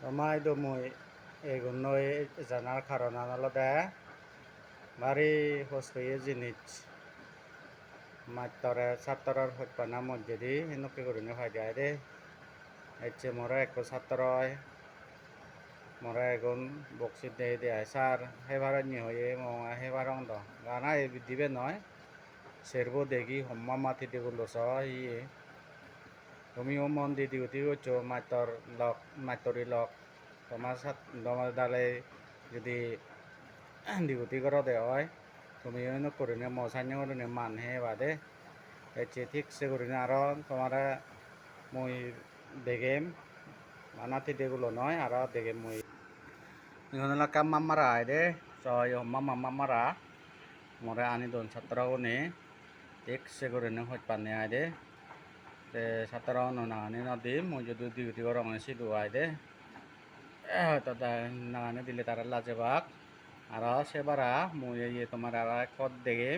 Omaido moi egunnoi janar karonan olode bari hoskoye jinis mattore sattoror hoppana mojjedi hinukke gurinei faide aide ecce moro ekko sattoroi moro egun boksit dei ai sar hebaronni hoye monga hebarong do gana dibe noi serbo degi homma matidi guloso iye tumiও মন দি duty করছো মাত্তরি lock তোমার দালে যদি duty করো দে হয় তুমি করিনে মশান্য করিনে মান হে বাদে এছে ঠিকসে করিনে আরো তোমার মই দেগেম মানাতি দেগুলো নয় আরো দেগেম মই ইহনলা কাম মামারা আইদে সয় হম্মা মামারা মরে আনি দন ছাত্রগনে ঠিকসে করিনে হইত পানে আইদে satara ono nangane nadi moi যদি ডিউটি করং সিদু আইদে হয়তো nangane দিলে তারা লাজেবাক আর সেবারা মই এই তোমার আর কত দেগে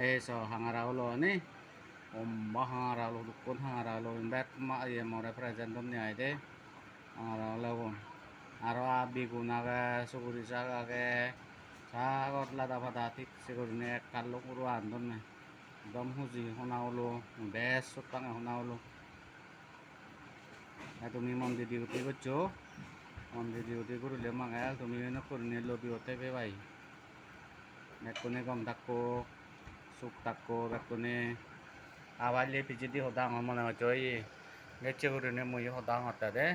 এই সো হাঙারা হলো নি হাঙারা হলো কোন হাঙারা হলো ব্যাক মা ইয়ে মরে প্রেজেন্ট নি আইদে হাঙারা হলো আর বিগুন আগে সুগুরি শাক আগে সাগর লাদা ফাদা ঠিক সে করিনে এক কালো পুরো আন্দন নাই একদম হুজি শোনা হলো বেশ চোটাঙে শোনা হলো তুমি মন্দির ডিউটি করছো মন্দির ডিউটি করলে মাঙাল তুমি করিনে লবি হতে ভাই বেকুনে গম থাকো সুখ থাকো বেকুনে আবার লিপি যদি হতাং মনে হচ্ছে ওই গেছে করিনে মুই হতাং হতে দে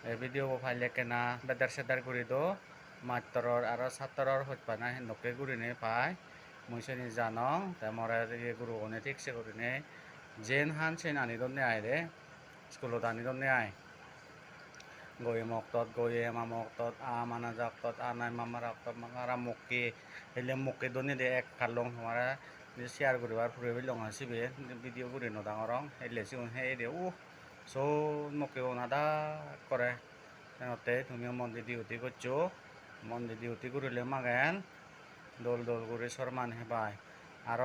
এই ভিডিও ফাইলে কেনা বেদার সেদার করি দো মাত্তরর আর সাত্তরর হইপানা নকে করিনে পাই মুইসেনি জানং তা মরা গুরু অনে ঠিকসে করিনে জেন হান সেন আনি দনে আয় রে স্কুলত আনি দনে আয় গয়ে মক্তত গয়ে মা মক্তত মানা জাক্তত আনাই মামা রাক্তত মারা মক্কি হেলে মক্কি দনে দে এক কালং হমারা শেয়ার করিবার ফুরে লং আসিবে ভিডিও করি নদাঙরং হেলে সিউন হে দে সো মক্কি ওনাদা করে তেনতে তুমিও মন্দির ডিউটি করছো মন্দির ডিউটি করিলে মাগেন দোল দোল করে সরমান হেবাই আর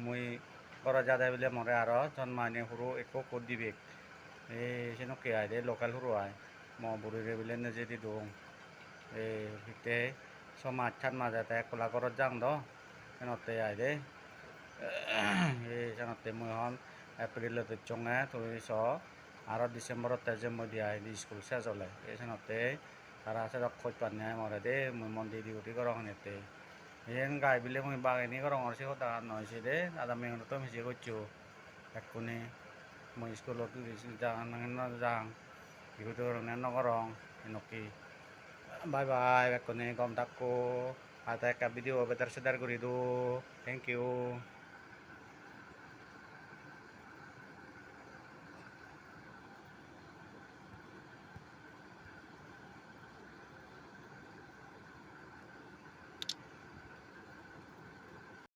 মুই করা যাদে বলে মরে আর জন্মানে হুরু একো কত দিবে এই সেনকে আয় দে লোকাল হুরু আয় বুড়িরে বলে নিজে দি দং এই ভিতে সমাজ ছান মাজাতে কোলা করত যাং দ সেনতে আয় দে এই সেনতে মুই হন এপ্রিলতে চঙে তুই স আর ডিসেম্বরতে যে মই দিয়া স্কুল শেষ হলে এই সেনতে তারা আছে খোঁজ পানি মরে দে মুই মন্দির ডিউটি করা হনেতে Yan guy bile mo bagay ni karong orsi ko ta no si de ada me to mi si ko chu ekune mo school lo tu jang nang no jang iku to no karong inoki bye bye ekune kom takko ata ka video betar sedar kuri do thank you